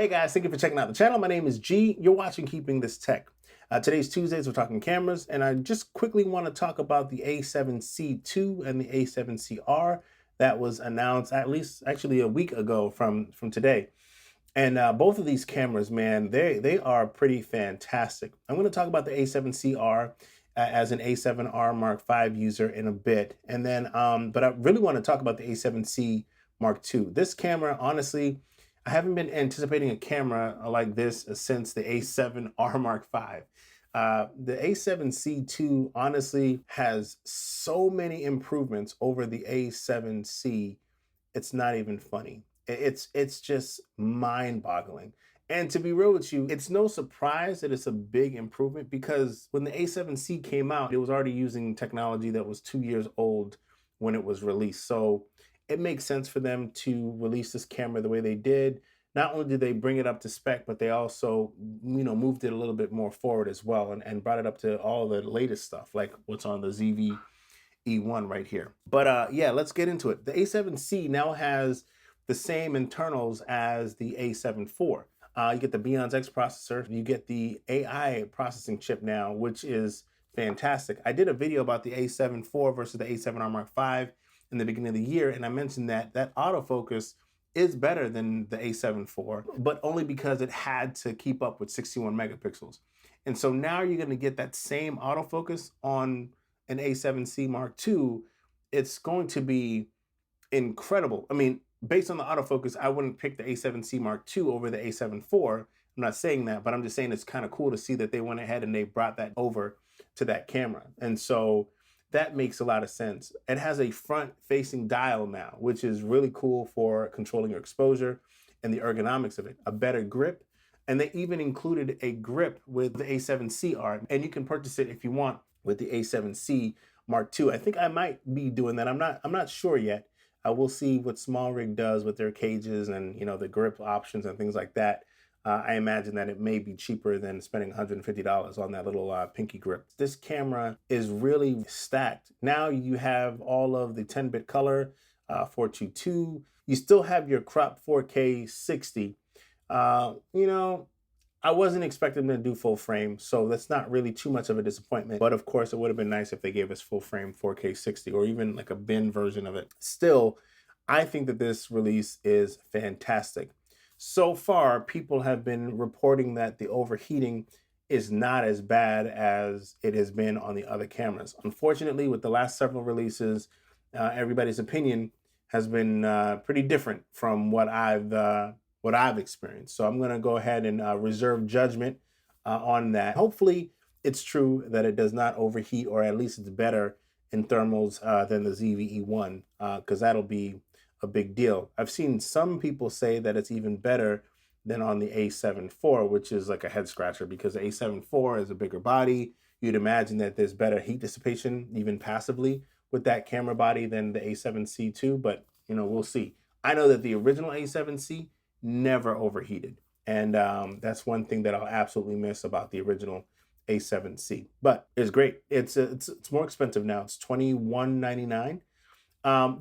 Hey guys, thank you for checking out the channel. My name is G. You're watching Keeping This Tech. Today's Tuesdays, we're talking cameras, and I just quickly want to talk about the A7C II and the A7CR that was announced at least actually a week ago from today. And both of these cameras, man, they are pretty fantastic. I'm going to talk about the A7CR as an A7R Mark V user in a bit, and then but I really want to talk about the A7C Mark II. This camera, honestly, I haven't been anticipating a camera like this since the A7R Mark V. The A7C II honestly has so many improvements over the A7C. It's not even funny. It's just mind-boggling. And to be real with you, it's no surprise that it's a big improvement because when the A7C came out, it was already using technology that was 2 years old when it was released. So it makes sense for them to release this camera the way they did. Not only did they bring it up to spec, but they also, moved it a little bit more forward as well and brought it up to all the latest stuff, like what's on the ZV E1 right here. But yeah, let's get into it. The A7C now has the same internals as the A7 IV. You get the Beyondz X processor, you get the AI processing chip now, which is fantastic. I did a video about the A7 IV versus the A7R Mark V in the beginning of the year, and I mentioned that autofocus is better than the A7 IV, but only because it had to keep up with 61 megapixels. And so now you're going to get that same autofocus on an A7C Mark II. It's going to be incredible. I mean, based on the autofocus, I wouldn't pick the A7C Mark II over the A7 IV. I'm not saying that, but I'm just saying it's kind of cool to see that they went ahead and they brought that over to that camera. And so that makes a lot of sense. It has a front-facing dial now, which is really cool for controlling your exposure and the ergonomics of it. A better grip, and they even included a grip with the A7CR, and you can purchase it if you want with the A7C Mark II. I think I might be doing that. I'm not sure yet. We'll see what SmallRig does with their cages and the grip options and things like that. I imagine that it may be cheaper than spending $150 on that little pinky grip. This camera is really stacked. Now you have all of the 10-bit color, 422. You still have your crop 4K 60. I wasn't expecting them to do full frame, so that's not really too much of a disappointment. But of course, it would have been nice if they gave us full frame 4K 60 or even like a bin version of it. Still, I think that this release is fantastic. So far, people have been reporting that the overheating is not as bad as it has been on the other cameras. Unfortunately, with the last several releases, everybody's opinion has been pretty different from what I've experienced. So I'm going to go ahead and reserve judgment on that. Hopefully, it's true that it does not overheat, or at least it's better in thermals than the ZV-E1, because that'll be a big deal. I've seen some people say that it's even better than on the A7 IV, which is like a head scratcher because the A7 IV is a bigger body. You'd imagine that there's better heat dissipation, even passively, with that camera body than the A7C II, but we'll see. I know that the original A7C never overheated, and that's one thing that I'll absolutely miss about the original A7C. But it's great. It's more expensive now. It's $21.99.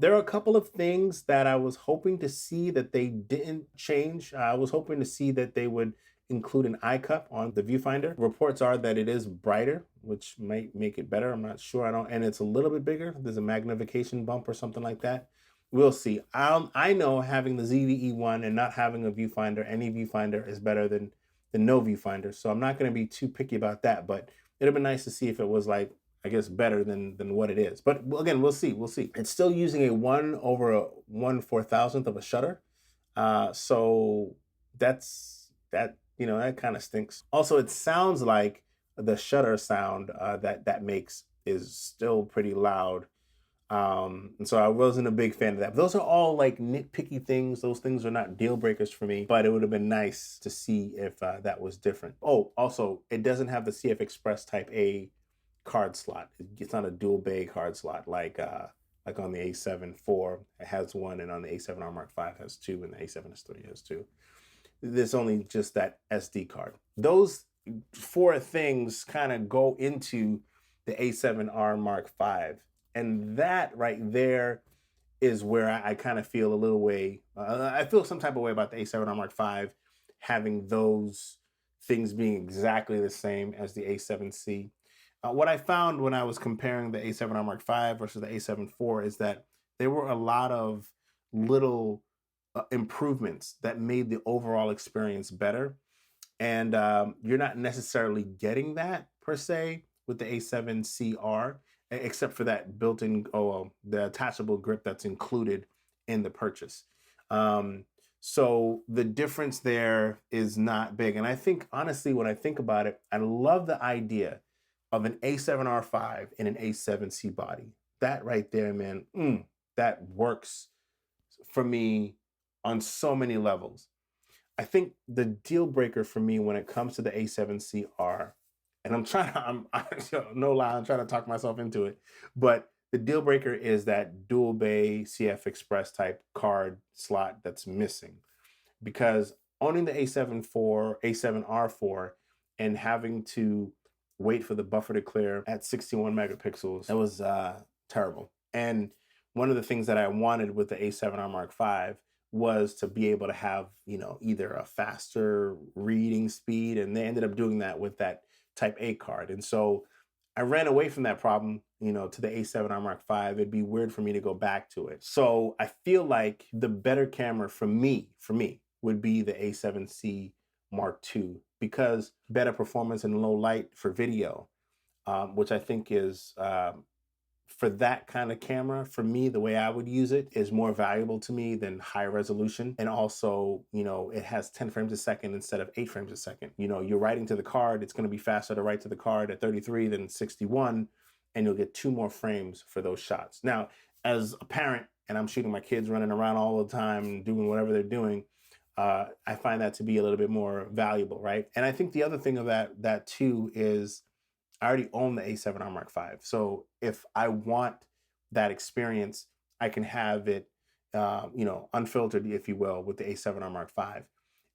There are a couple of things that I was hoping to see that they didn't change. I was hoping to see that they would include an eye cup on the viewfinder. Reports are that it is brighter, which might make it better. I'm not sure. And it's a little bit bigger. There's a magnification bump or something like that. We'll see. I know having the ZV-E1 and not having a viewfinder, any viewfinder is better than no viewfinder. So I'm not going to be too picky about that, but it'd be nice to see if it was like, I guess, better than what it is. But again, we'll see. It's still using a 1/4,000th of a shutter. So that kind of stinks. Also, it sounds like the shutter sound that makes is still pretty loud. And so I wasn't a big fan of that. But those are all like nitpicky things. Those things are not deal breakers for me, but it would have been nice to see if that was different. Oh, also, it doesn't have the CF Express Type A card slot. It's not a dual bay card slot like on the A7 IV. It has one, and on the A7R Mark V has two, and the A7S III has two. There's only just that SD card. Those four things kind of go into the A7R Mark V. And that right there is where I kind of feel a little way. I feel some type of way about the A7R Mark V having those things being exactly the same as the A7C. What I found when I was comparing the A7R Mark V versus the A7 IV is that there were a lot of little improvements that made the overall experience better. And you're not necessarily getting that per se with the A7CR, except for that built-in, the attachable grip that's included in the purchase. So the difference there is not big. And I think, honestly, when I think about it, I love the idea of an A7R5 and an A7C body. That right there, man, that works for me on so many levels. I think the deal breaker for me when it comes to the A7CR, and no lie, I'm trying to talk myself into it, but the deal breaker is that dual bay CF Express type card slot that's missing. Because owning the A7R4 and having to wait for the buffer to clear at 61 megapixels, that was terrible. And one of the things that I wanted with the A7R Mark V was to be able to have, either a faster reading speed, and they ended up doing that with that Type A card. And so I ran away from that problem, to the A7R Mark V. It'd be weird for me to go back to it. So I feel like the better camera for me, would be the A7C Mark II, because better performance in low light for video, which I think is, for that kind of camera, for me, the way I would use it is more valuable to me than high resolution. And also, it has 10 frames a second instead of 8 frames a second. You're writing to the card, it's going to be faster to write to the card at 33 than 61, and you'll get 2 more frames for those shots. Now, as a parent, and I'm shooting my kids running around all the time, doing whatever they're doing, I find that to be a little bit more valuable, right? And I think the other thing of that too is I already own the A7R Mark V. So if I want that experience, I can have it, unfiltered, if you will, with the A7R Mark V.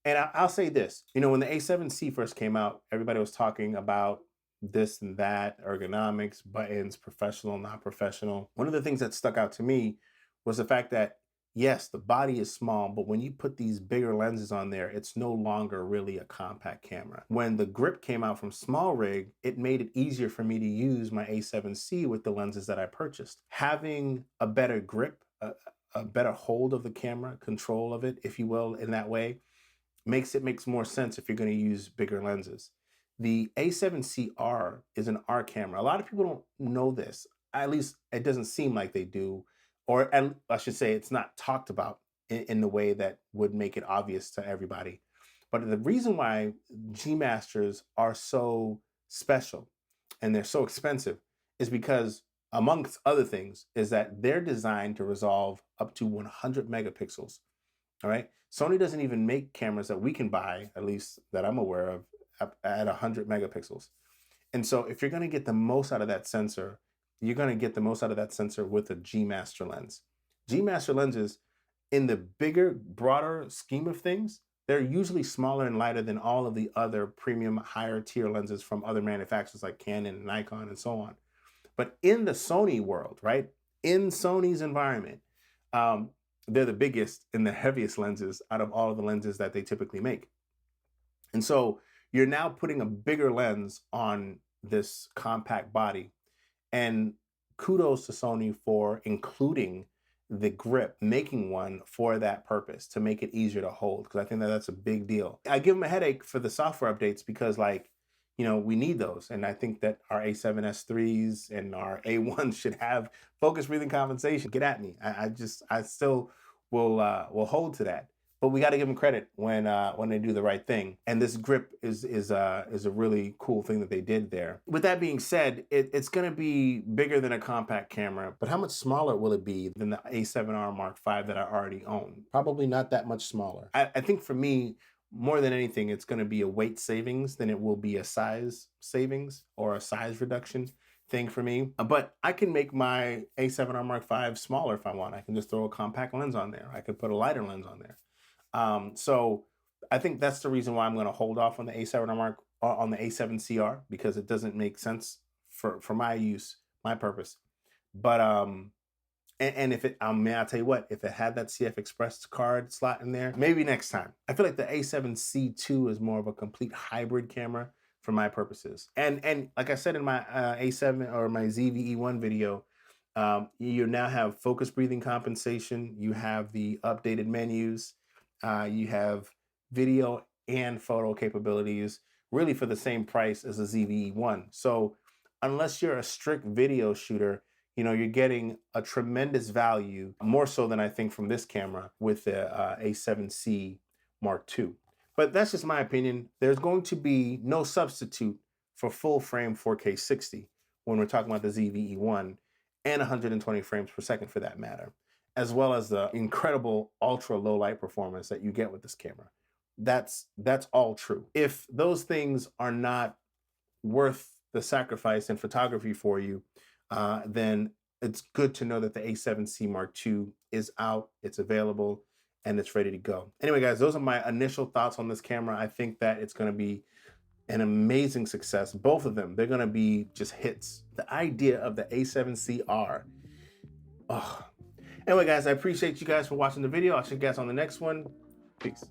And I'll say this, when the A7C first came out, everybody was talking about this and that, ergonomics, buttons, professional, not professional. One of the things that stuck out to me was the fact that, yes, the body is small, but when you put these bigger lenses on there, it's no longer really a compact camera. When the grip came out from SmallRig, it made it easier for me to use my A7C with the lenses that I purchased. Having a better grip, a better hold of the camera, control of it, if you will, in that way, makes more sense if you're going to use bigger lenses. The A7CR is an R camera. A lot of people don't know this. At least it doesn't seem like they do. Or I should say it's not talked about in the way that would make it obvious to everybody. But the reason why G Masters are so special and they're so expensive is because, amongst other things, is that they're designed to resolve up to 100 megapixels. All right. Sony doesn't even make cameras that we can buy, at least that I'm aware of, at 100 megapixels. And so if you're going to get the most out of that sensor, you're going to get the most out of that sensor with a G Master lens. G Master lenses, in the bigger, broader scheme of things, they're usually smaller and lighter than all of the other premium, higher tier lenses from other manufacturers like Canon and Nikon and so on. But in the Sony world, right, in Sony's environment, they're the biggest and the heaviest lenses out of all of the lenses that they typically make. And so you're now putting a bigger lens on this compact body. And kudos to Sony for including the grip, making one for that purpose, to make it easier to hold, because I think that's a big deal. I give them a headache for the software updates because, we need those. And I think that our A7S3s and our A1s should have focus breathing compensation. Get at me. I still will hold to that. But we got to give them credit when they do the right thing. And this grip is a really cool thing that they did there. With that being said, it's going to be bigger than a compact camera, but how much smaller will it be than the A7R Mark V that I already own? Probably not that much smaller. I think for me, more than anything, it's going to be a weight savings than it will be a size savings or a size reduction thing for me. But I can make my A7R Mark V smaller if I want. I can just throw a compact lens on there. I could put a lighter lens on there. So I think that's the reason why I'm going to hold off on the A7R Mark on the A7CR, because it doesn't make sense for my use, my purpose. But And if it, may I tell you what, if it had that CF Express card slot in there, maybe next time. I feel like the A7C II is more of a complete hybrid camera for my purposes. And like I said in my A7 or my ZVE1 video, you now have focus breathing compensation. You have the updated menus. You have video and photo capabilities, really for the same price as a ZVE1. So unless you're a strict video shooter, you know, you're getting a tremendous value, more so than I think from this camera with the A7C Mark II. But that's just my opinion. There's going to be no substitute for full frame 4K 60 when we're talking about the ZVE1, and 120 frames per second for that matter, as well as the incredible ultra low light performance that you get with this camera. That's all true. If those things are not worth the sacrifice in photography for you, then it's good to know that the A7C Mark II is out, it's available, and it's ready to go. Anyway, guys, those are my initial thoughts on this camera. I think that it's going to be an amazing success. Both of them, they're going to be just hits. The idea of the A7CR. Oh. Anyway, guys, I appreciate you guys for watching the video. I'll see you guys on the next one. Peace.